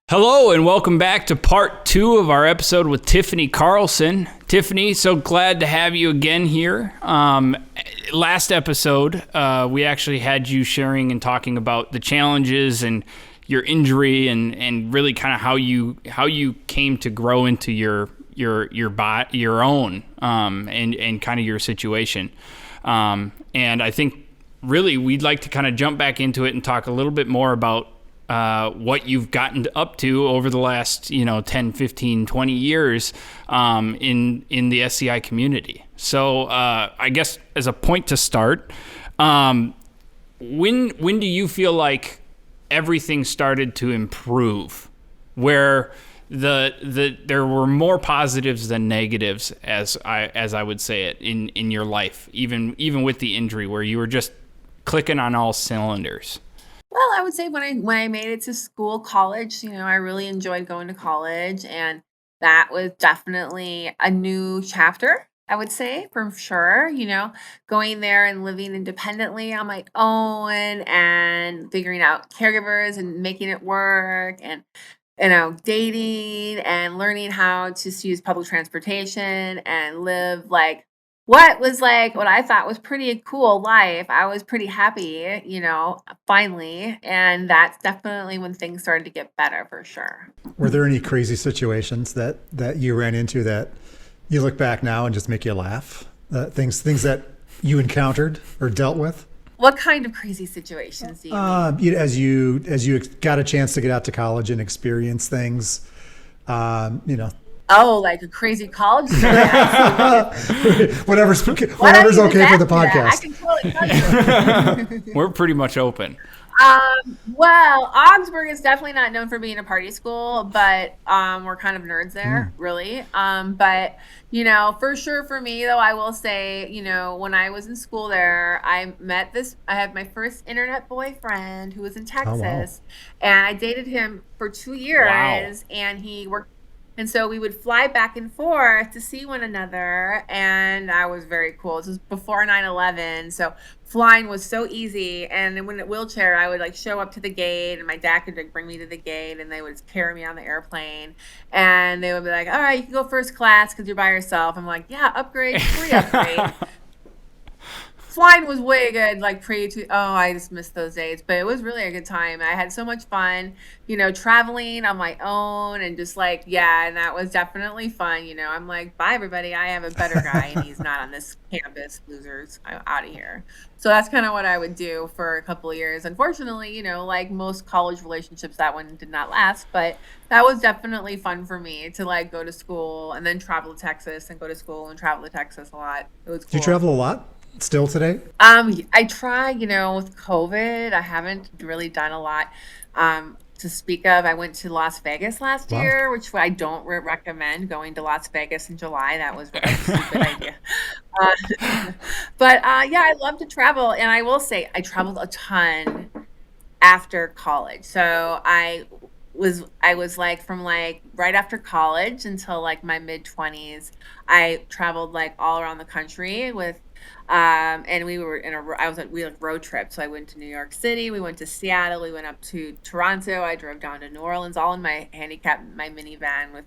Hello and welcome back to part 2 of our episode with Tiffiny Carlson. Tiffiny, so glad to have you again here. Last episode, we actually had you sharing and talking about the challenges and your injury and really kind of how you came to grow into your own and kind of your situation. And I think really we'd like to kind of jump back into it and talk a little bit more about what you've gotten up to over the last, 10, 15, 20 years in the SCI community. So I guess as a point to start, when do you feel like everything started to improve, where there were more positives than negatives, as I would say it, in your life, even with the injury, where you were just clicking on all cylinders? Well, I would say when I made it to college, I really enjoyed going to college, and that was definitely a new chapter, I would say, for sure. Going there and living independently on my own and figuring out caregivers and making it work and dating and learning how to use public transportation and live what I thought was pretty cool life. I was pretty happy, finally. And that's definitely when things started to get better for sure. Were there any crazy situations that you ran into that you look back now and just make you laugh? Things that you encountered or dealt with? What kind of crazy situations do you mean? As you got a chance to get out to college and experience things, Oh, like a crazy college story. Whatever's okay for the podcast. I can totally tell you. We're pretty much open. Well, Augsburg is definitely not known for being a party school, but we're kind of nerds there, really. But for sure for me though, I will say, when I was in school there, I had my first internet boyfriend who was in Texas, and I dated him for 2 years, and he worked. And so we would fly back and forth to see one another, and that was very cool. This was before 9/11, so flying was so easy. And then when in a wheelchair, I would show up to the gate, and my dad could bring me to the gate, and they would carry me on the airplane. And they would be like, "All right, you can go first class because you're by yourself." I'm like, "Yeah, upgrade, free upgrade." Flying was way good, I just missed those days, but it was really a good time. I had so much fun, traveling on my own and just and that was definitely fun. I'm like, bye everybody, I have a better guy and he's not on this campus, losers, I'm out of here. So that's kind of what I would do for a couple of years. Unfortunately, like most college relationships, that one did not last, but that was definitely fun for me to go to school and then travel to Texas and go to school and travel to Texas a lot. It was cool. Do you travel a lot? Still today? I try, with COVID, I haven't really done a lot to speak of. I went to Las Vegas last year, which I don't recommend going to Las Vegas in July. That was really a stupid idea. But I love to travel. And I will say I traveled a ton after college. So I was from right after college until my mid-20s. I traveled all around the country with and we were we road trip. So I went to New York City, we went to Seattle, we went up to Toronto, I drove down to New Orleans, all in my minivan with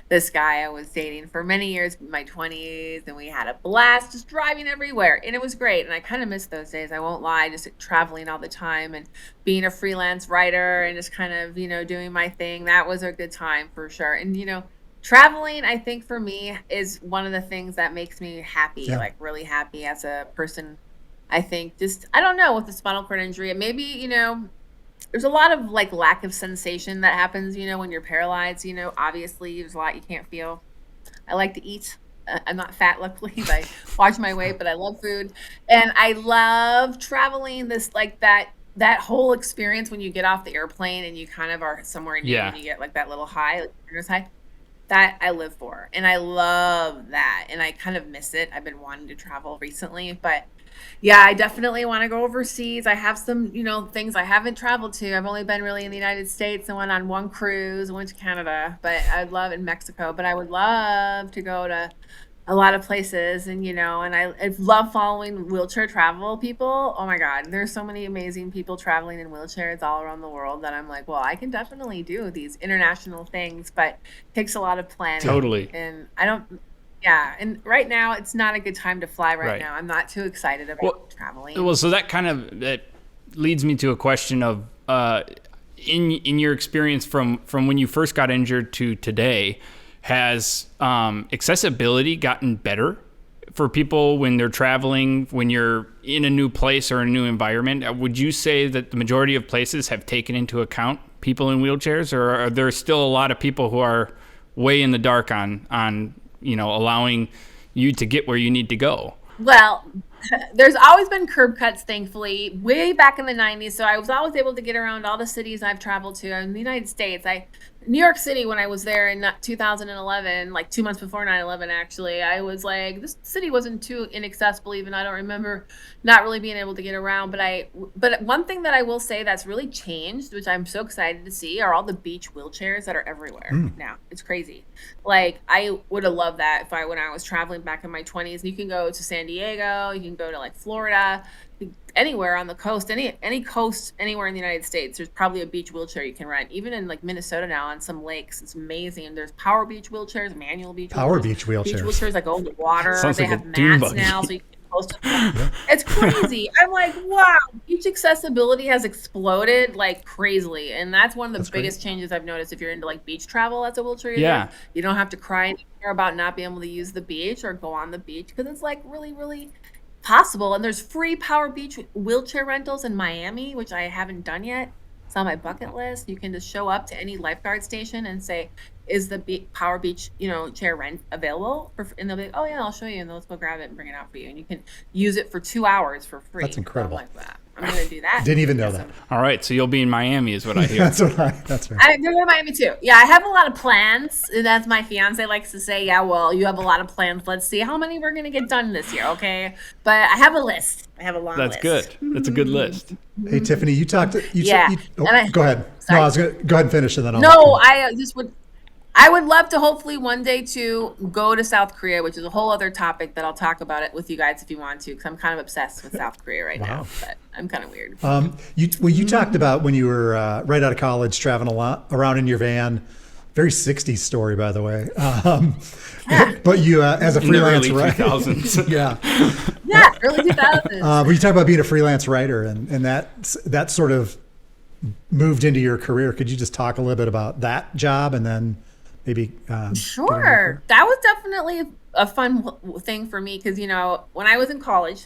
this guy I was dating for many years in my 20s, and we had a blast just driving everywhere, and it was great. And I kind of miss those days, I won't lie, just traveling all the time and being a freelance writer and just kind of doing my thing. That was a good time for sure. And traveling, I think for me, is one of the things that makes me happy, really happy as a person. I think I don't know, with the spinal cord injury, and maybe, there's a lot of lack of sensation that happens, when you're paralyzed, obviously there's a lot you can't feel. I like to eat. I'm not fat, luckily. I watch my weight, but I love food. And I love traveling, that whole experience when you get off the airplane and you kind of are somewhere new and you get that little high, high. That I live for, and I love that, and I kind of miss it. I've been wanting to travel recently, but yeah, I definitely want to go overseas. I have some, things I haven't traveled to. I've only been really in the United States. I went on one cruise, I went to Canada, but I'd love in Mexico, but I would love to go to a lot of places, and and I love following wheelchair travel people. Oh my God, there's so many amazing people traveling in wheelchairs all around the world that I'm like, well, I can definitely do these international things, but it takes a lot of planning. Totally. And I don't. Yeah, and right now it's not a good time to fly right now. I'm not too excited about traveling. Well, so that leads me to a question of in your experience from when you first got injured to today, has accessibility gotten better for people when they're traveling, when you're in a new place or a new environment? Would you say that the majority of places have taken into account people in wheelchairs, or are there still a lot of people who are way in the dark on allowing you to get where you need to go? Well, there's always been curb cuts, thankfully, way back in the 90s. So I was always able to get around all the cities I've traveled to in the United States. New York City, when I was there in 2011, like 2 months before 9/11, actually, I was like, this city wasn't too inaccessible even. I don't remember not really being able to get around. But one thing that I will say that's really changed, which I'm so excited to see, are all the beach wheelchairs that are everywhere now. It's crazy. Like, I would have loved that when I was traveling back in my 20s. You can go to San Diego, you can go to like Florida, anywhere on the coast, any coast anywhere in the United States, there's probably a beach wheelchair you can rent. Even in like Minnesota now on some lakes, it's amazing. And there's power beach wheelchairs, manual beach Power wheelchairs. beach wheelchairs. Beach wheelchairs that go in the water. Sounds they like have a dune mats buggy. now, so you can get close to them. It's crazy. I'm like, wow, beach accessibility has exploded like crazily. And that's one of the biggest changes I've noticed if you're into like beach travel as a wheelchair user. Yeah. You don't have to cry anymore about not being able to use the beach or go on the beach, because it's like really, really possible. And there's free power beach wheelchair rentals in Miami, which I haven't done yet. It's on my bucket list. You can just show up to any lifeguard station and say, is the power beach chair rent available? And they'll be like, oh yeah, I'll show you, and let's go grab it and bring it out for you, and you can use it for 2 hours for free. That's incredible. Like that. I'm gonna do that. Didn't even know that. All right, so you'll be in Miami is what I hear. That's right. I'm going to Miami too. Yeah, I have a lot of plans. And as my fiance likes to say, yeah, well, you have a lot of plans. Let's see how many we're going to get done this year, okay? But I have a list. I have a long list. That's good. That's a good list. Hey, Tiffiny, you talked. Go ahead. Sorry. No, I was going to go ahead and finish, and then I'll. No, I would love to hopefully one day to go to South Korea, which is a whole other topic that I'll talk about it with you guys if you want to, because I'm kind of obsessed with South Korea right now. But I'm kind of weird. You talked about when you were right out of college, traveling a lot around in your van. Very 60s story, by the way. But you, as a freelance writer, early 2000s. Yeah, early 2000s. Well, you talk about being a freelance writer, and that sort of moved into your career. Could you just talk a little bit about that job, and then maybe? Sure. That was definitely a fun thing for me, because when I was in college,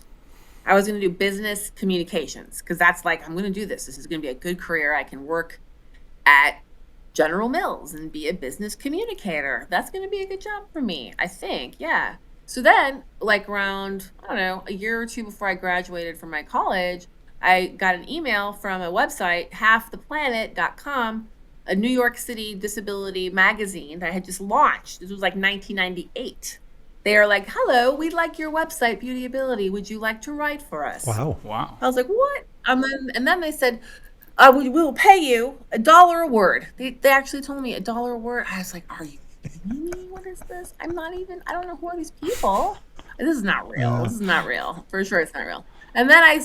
I was going to do business communications, because that's like, I'm going to do this. This is going to be a good career. I can work at General Mills and be a business communicator. That's going to be a good job for me, I think. Yeah. So then, like around, I don't know, a year or two before I graduated from my college, I got an email from a website, halftheplanet.com, a New York City disability magazine that I had just launched. This was like 1998. They are like, hello, we like your website, Beauty Ability. Would you like to write for us? Wow. I was like, what? And then they said, we will pay you $1 a word. They actually told me $1 a word. I was like, are you kidding me? What is this? I don't know who are these people. This is not real. This is not real. For sure it's not real. And then I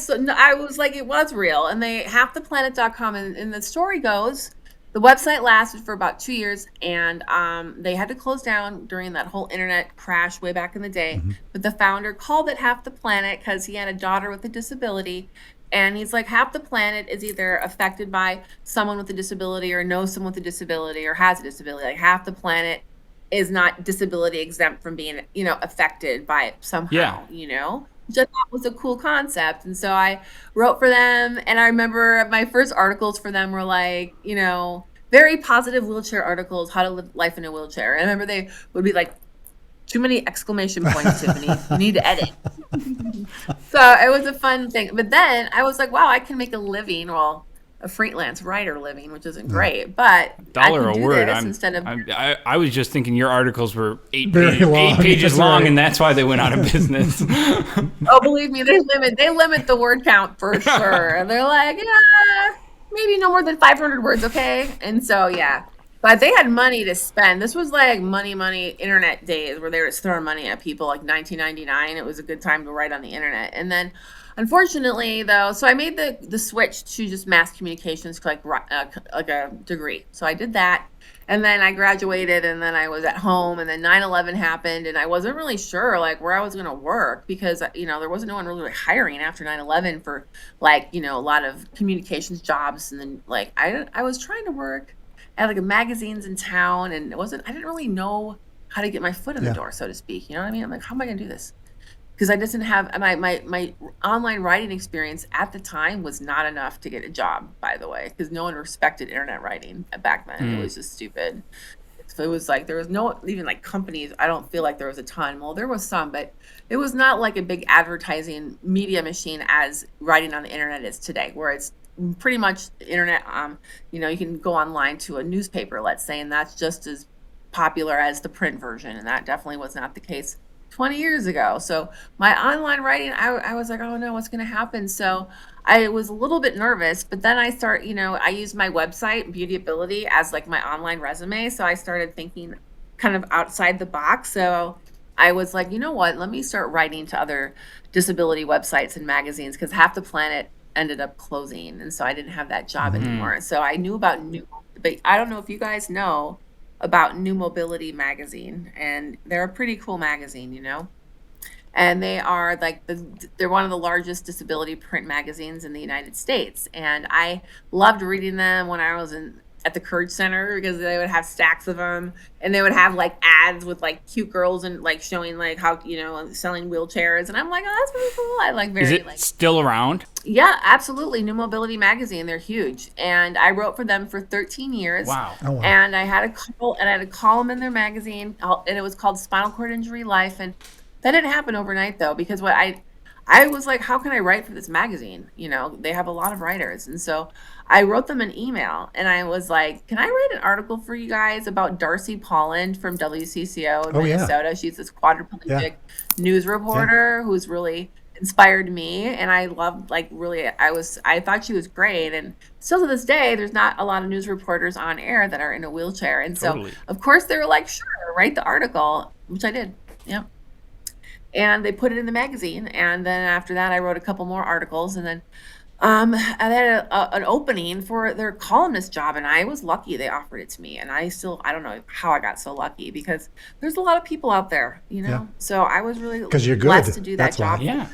was like, it was real. And halftheplanet.com, and the story goes, the website lasted for about 2 years, and they had to close down during that whole internet crash way back in the day. Mm-hmm. But the founder called it Half the Planet because he had a daughter with a disability. And he's like, half the planet is either affected by someone with a disability or knows someone with a disability or has a disability. Like, half the planet is not disability exempt from being, affected by it somehow, Which I thought was a cool concept. And so I wrote for them. And I remember my first articles for them were like, very positive wheelchair articles, how to live life in a wheelchair. And I remember they would be like, too many exclamation points, Tiffany. You need to edit. So it was a fun thing. But then I was like, wow, I can make a living. Well, a freelance writer living, which isn't great, but I can do this instead of. I was just thinking your articles were eight long. pages long, and that's why they went out of business. Oh, believe me, they limit the word count for sure. They're like, yeah, maybe no more than 500 words, okay? And so, yeah. But they had money to spend. This was like money internet days where they were just throwing money at people, like 1999. It was a good time to write on the internet. And then unfortunately though, so I made the switch to just mass communications, like a degree. So I did that. And then I graduated, and then I was at home, and then 9/11 happened, and I wasn't really sure like where I was going to work because, there wasn't no one really hiring after 9/11 for like, a lot of communications jobs. And then like, I was trying to work at like magazines in town, and I didn't really know how to get my foot in the door, so to speak. You know what I mean? I'm like, how am I going to do this? Because I didn't have my online writing experience at the time was not enough to get a job, by the way, because no one respected internet writing back then. It was just stupid. So it was like there was no even like companies. I don't feel like there was a ton. Well, there was some, but it was not like a big advertising media machine as writing on the internet is today, where it's pretty much internet. You can go online to a newspaper, let's say, and that's just as popular as the print version, and that definitely was not the case 20 years ago. So my online writing, I was like, oh no, what's going to happen? So I was a little bit nervous, but then I used my website, Beautyability, as like my online resume. So I started thinking kind of outside the box. So I was like, you know what, let me start writing to other disability websites and magazines, because half the planet ended up closing. And so I didn't have that job anymore. So I knew about but I don't know if you guys know about New Mobility magazine, and they're a pretty cool magazine, and they are like they're one of the largest disability print magazines in the United States. And I loved reading them when I was at the Courage Center, because they would have stacks of them, and they would have like ads with like cute girls and like showing like how selling wheelchairs, and I'm like, oh, that's really cool. I like very. Is it still around? Yeah, absolutely. New Mobility magazine, they're huge, and I wrote for them for 13 years. Wow. Oh, wow. And I had a column in their magazine, and it was called Spinal Cord Injury Life. And that didn't happen overnight though, because I was like, how can I write for this magazine? They have a lot of writers. And so I wrote them an email, and I was like, can I write an article for you guys about Darcy Polland from WCCO in Minnesota? She's this quadriplegic news reporter who's really inspired me, and I loved, like, really, I thought she was great. And still to this day, there's not a lot of news reporters on air that are in a wheelchair. And so of course they were like, sure, write the article, which I did. Yep. And they put it in the magazine. And then after that, I wrote a couple more articles. And then I had an opening for their columnist job, and I was lucky they offered it to me. And I don't know how I got so lucky, because there's a lot of people out there, So I was really blessed to do that job. Yeah.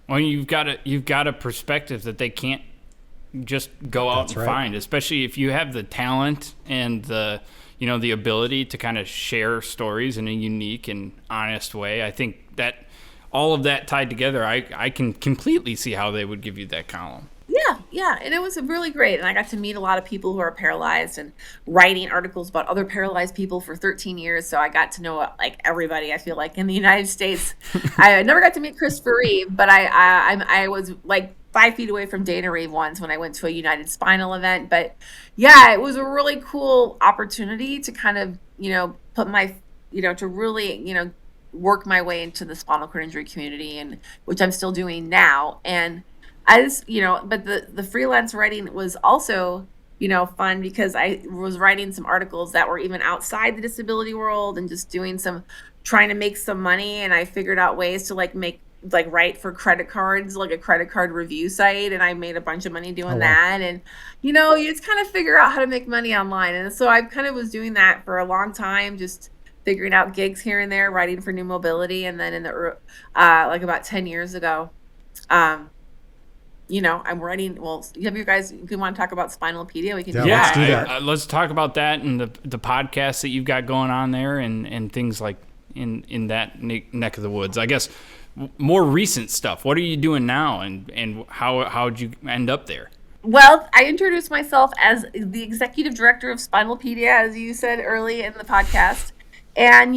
Well, you've got a perspective that they can't just go out and find, especially if you have the talent and the ability to kind of share stories in a unique and honest way. I think that all of that tied together, I can completely see how they would give you that column. Yeah, and it was really great. And I got to meet a lot of people who are paralyzed, and writing articles about other paralyzed people for 13 years. So I got to know like everybody, I feel like, in the United States. I never got to meet Christopher Reeve, but I was like 5 feet away from Dana Reeve once when I went to a United Spinal event. But yeah, it was a really cool opportunity to kind of, put my, to really, work my way into the spinal cord injury community, and which I'm still doing now. And I just, but the freelance writing was also, fun, because I was writing some articles that were even outside the disability world, and just trying to make some money. And I figured out ways to write for credit cards, like a credit card review site. And I made a bunch of money doing that. And, you just kind of figure out how to make money online. And so I kind of was doing that for a long time, just figuring out gigs here and there, writing for New Mobility. And then in the, about 10 years ago, I'm writing. Well, have you guys? If you want to talk about SPINALpedia, we can. Yeah, let's do that. Let's talk about that and the podcast that you've got going on there, and things like in that neck of the woods. I guess more recent stuff. What are you doing now, and how'd you end up there? Well, I introduced myself as the executive director of SPINALpedia, as you said early in the podcast. And,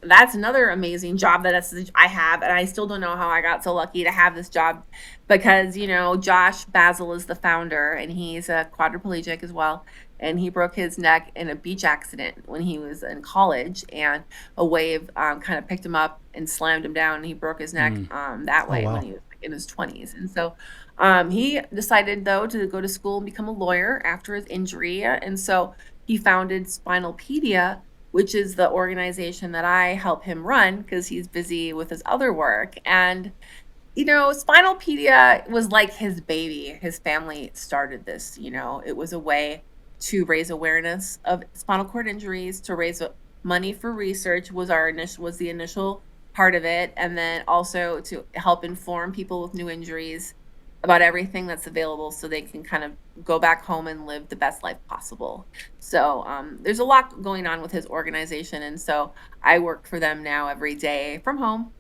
that's another amazing job that I have. And I still don't know how I got so lucky to have this job, because, Josh Basil is the founder, and he's a quadriplegic as well. And he broke his neck in a beach accident when he was in college, and a wave kind of picked him up and slammed him down, and he broke his neck that way when he was in his 20s. And so he decided, though, to go to school and become a lawyer after his injury. And so he founded SPINALpedia, which is the organization that I help him run because he's busy with his other work. And SPINALpedia was like his baby. His family started this. It was a way to raise awareness of spinal cord injuries, to raise money for research was the initial part of it, and then also to help inform people with new injuries about everything that's available so they can kind of go back home and live the best life possible. So there's a lot going on with his organization, and so I work for them now every day from home.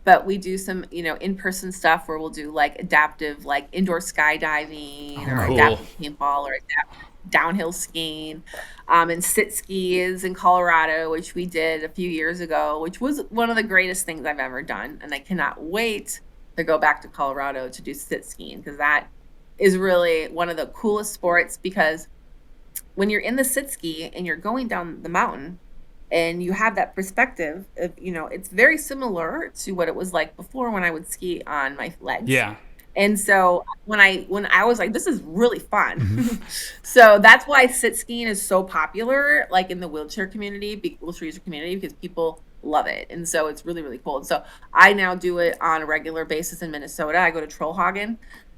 But we do some in-person stuff where we'll do like adaptive, like indoor skydiving or cool. adaptive paintball or adaptive downhill skiing, and sit skis in Colorado, which we did a few years ago, which was one of the greatest things I've ever done. And I cannot wait to go back to Colorado to do sit skiing, because that is really one of the coolest sports, because when you're in the sit ski and you're going down the mountain and you have that perspective of, it's very similar to what it was like before when I would ski on my legs. Yeah. And so when I was like, this is really fun. So that's why sit skiing is so popular, like in the wheelchair user community, because people love it. And so it's really, really cool. And so I now do it on a regular basis in Minnesota. I go to Trollhagen,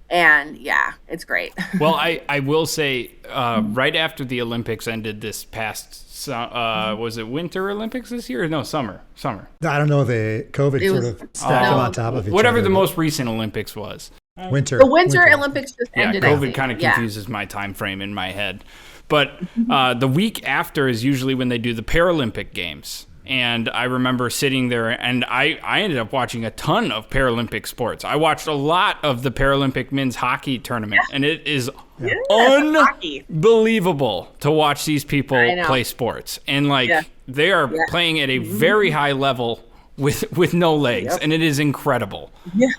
and yeah, it's great. Well, I will say, right after the Olympics ended this past, was it Winter Olympics this year? No, summer. I don't know. The COVID sort of stacked them on top of each other. Whatever the most recent Olympics was. Winter. The Winter Olympics just ended. COVID kind of confuses my time frame in my head. But the week after is usually when they do the Paralympic Games. And I remember sitting there, and I ended up watching a ton of Paralympic sports. I watched a lot of the Paralympic men's hockey tournament, and it is unbelievable to watch these people play sports. And they are playing at a very high level with no legs, and it is incredible. Yeah.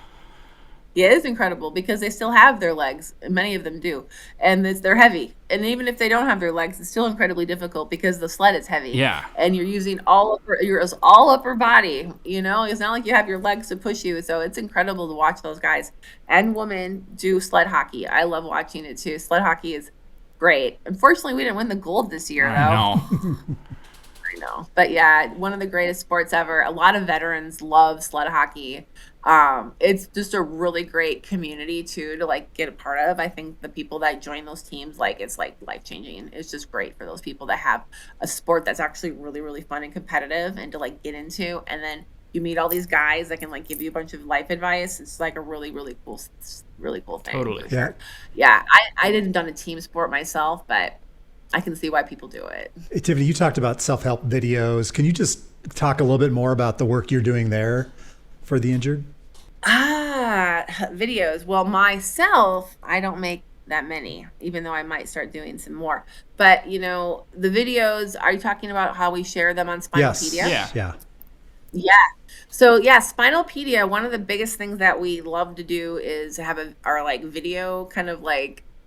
Yeah, it is incredible because they still have their legs. Many of them do. And they're heavy. And even if they don't have their legs, it's still incredibly difficult because the sled is heavy. Yeah. And you're using all upper body. It's not like you have your legs to push you. So it's incredible to watch those guys and women do sled hockey. I love watching it too. Sled hockey is great. Unfortunately, we didn't win the gold this year, though. I know. But yeah, one of the greatest sports ever. A lot of veterans love sled hockey. It's just a really great community too to get a part of. I think the people that join those teams, it's life-changing. It's just great for those people that have a sport that's actually really, really fun and competitive and to get into. And then you meet all these guys that can give you a bunch of life advice. It's a really, really cool thing. Totally. Yeah. Yeah. I didn't done a team sport myself, but I can see why people do it. Hey, Tiffiny, you talked about self-help videos. Can you just talk a little bit more about the work you're doing there for the injured? Videos. Well, myself, I don't make that many, even though I might start doing some more. But, the videos, are you talking about how we share them on SPINALpedia? Yes. Yeah. Yeah. So SPINALpedia, one of the biggest things that we love to do is have our video kind of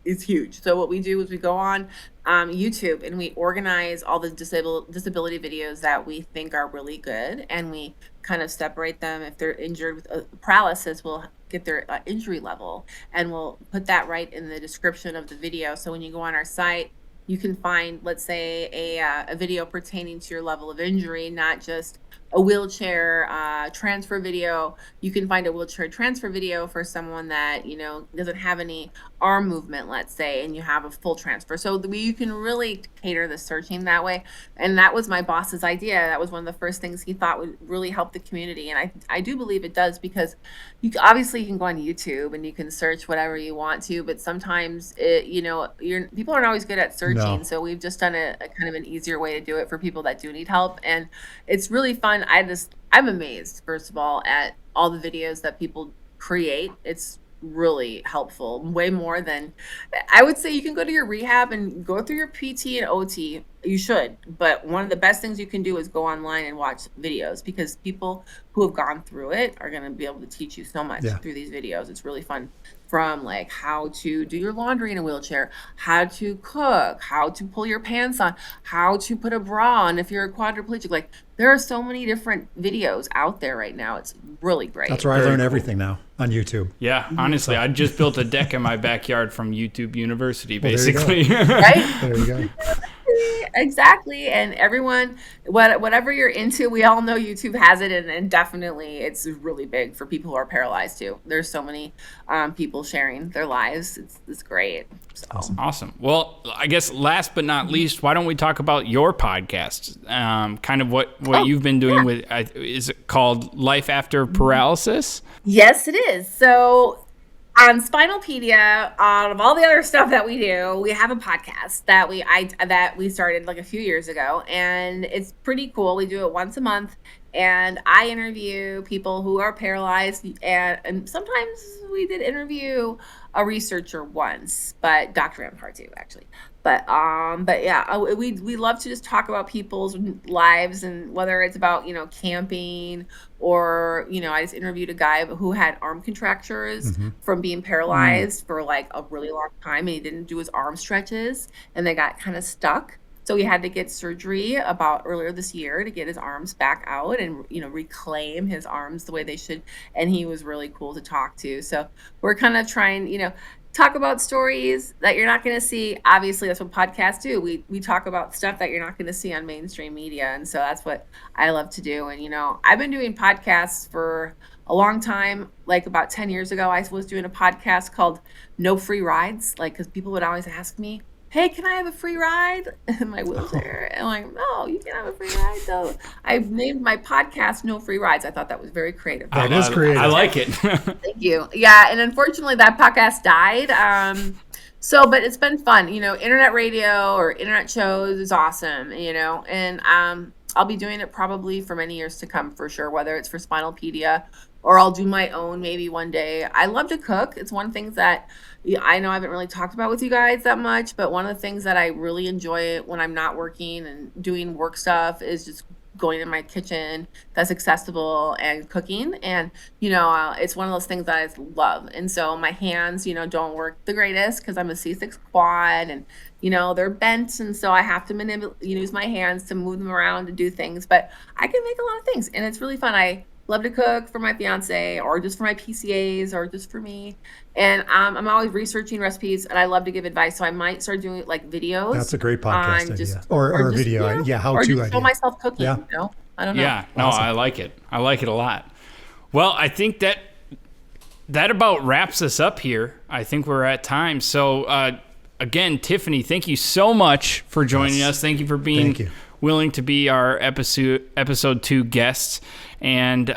is huge. So what we do is we go on YouTube and we organize all the disability videos that we think are really good, and we kind of separate them. If they're injured with paralysis, we'll get their injury level, and we'll put that right in the description of the video. So when you go on our site, you can find, let's say, a video pertaining to your level of injury, not just a wheelchair transfer video. You can find a wheelchair transfer video for someone that doesn't have any arm movement, let's say, and you have a full transfer. So you can really cater the searching that way. And that was my boss's idea. That was one of the first things he thought would really help the community, and I do believe it does, because you can go on YouTube and you can search whatever you want to, but sometimes people aren't always good at searching. No. So we've just done a kind of an easier way to do it for people that do need help, and it's really fun. I'm amazed, first of all, at all the videos that people create. It's really helpful, way more than I would say. You can go to your rehab and go through your PT and OT You should, but one of the best things you can do is go online and watch videos, because people who have gone through it are going to be able to teach you so much through these videos. It's really fun, from like how to do your laundry in a wheelchair, how to cook, how to pull your pants on, how to put a bra on if you're a quadriplegic. Like, there are so many different videos out there right now. It's really great. That's where I learn everything now, on YouTube. Yeah, honestly, I just built a deck in my backyard from YouTube University, basically. Right? There you go. Exactly. And everyone, whatever you're into, we all know YouTube has it, and definitely it's really big for people who are paralyzed too. There's so many people sharing their lives. It's great. So. Awesome. Well, I guess last but not least, why don't we talk about your podcast? Kind of what you've been doing with, is it called Life After Paralysis? Yes, it is. So on SPINALpedia, of all the other stuff that we do, we have a podcast that we started like a few years ago, and it's pretty cool. We do it once a month, and I interview people who are paralyzed, and sometimes we did interview a researcher once, but Dr. Rampartu actually. But yeah, we love to just talk about people's lives, and whether it's about, camping, or, I just interviewed a guy who had arm contractures from being paralyzed for like a really long time, and he didn't do his arm stretches, and they got kind of stuck. So he had to get surgery about earlier this year to get his arms back out and, reclaim his arms the way they should. And he was really cool to talk to. So we're kind of trying, talk about stories that you're not going to see. Obviously, that's what podcasts do. We talk about stuff that you're not going to see on mainstream media. And so that's what I love to do. And, I've been doing podcasts for a long time. Like about 10 years ago, I was doing a podcast called No Free Rides, because people would always ask me, hey, can I have a free ride in my wheelchair? And I'm like, no, you can't have a free ride. So I named my podcast No Free Rides. I thought that was very creative. That is creative. I like it. Thank you. Yeah, and unfortunately that podcast died. But it's been fun. Internet radio or internet shows is awesome, and I'll be doing it probably for many years to come, for sure, whether it's for SPINALpedia or I'll do my own maybe one day. I love to cook. It's one thing that I know I haven't really talked about with you guys that much, but one of the things that I really enjoy when I'm not working and doing work stuff is just going in my kitchen that's accessible and cooking. And, it's one of those things that I love. And so my hands, don't work the greatest because I'm a C6 quad, and, they're bent. And so I have to use my hands to move them around to do things, but I can make a lot of things, and it's really fun. I love to cook for my fiancé, or just for my PCAs, or just for me. And I'm always researching recipes, and I love to give advice. So I might start doing like videos. That's a great podcast idea. Or just, video. How to idea. Show myself cooking. Yeah. I don't know. Yeah, no, awesome. I like it. I like it a lot. Well, I think that about wraps us up here. I think we're at time. So again, Tiffiny, thank you so much for joining us. Thank you for being willing to be our episode 2 guests. And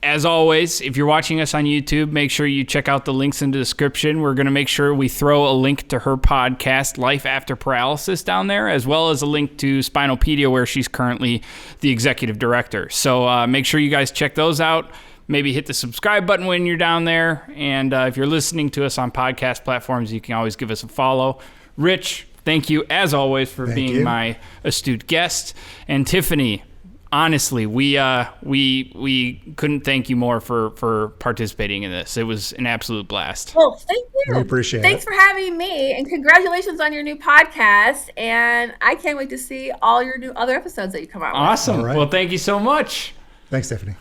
as always, if you're watching us on YouTube, make sure you check out the links in the description. We're going to make sure we throw a link to her podcast, Life After Paralysis, down there, as well as a link to SPINALpedia, where she's currently the executive director. So make sure you guys check those out. Maybe hit the subscribe button when you're down there. And if you're listening to us on podcast platforms, you can always give us a follow. Rich, thank you, as always, for being my astute guest. And Tiffiny, honestly, we couldn't thank you more for participating in this. It was an absolute blast. Well, thank you. We appreciate it. Thanks for having me, and congratulations on your new podcast. And I can't wait to see all your new other episodes that you come out with. Awesome. Right. Well, thank you so much. Thanks, Tiffiny.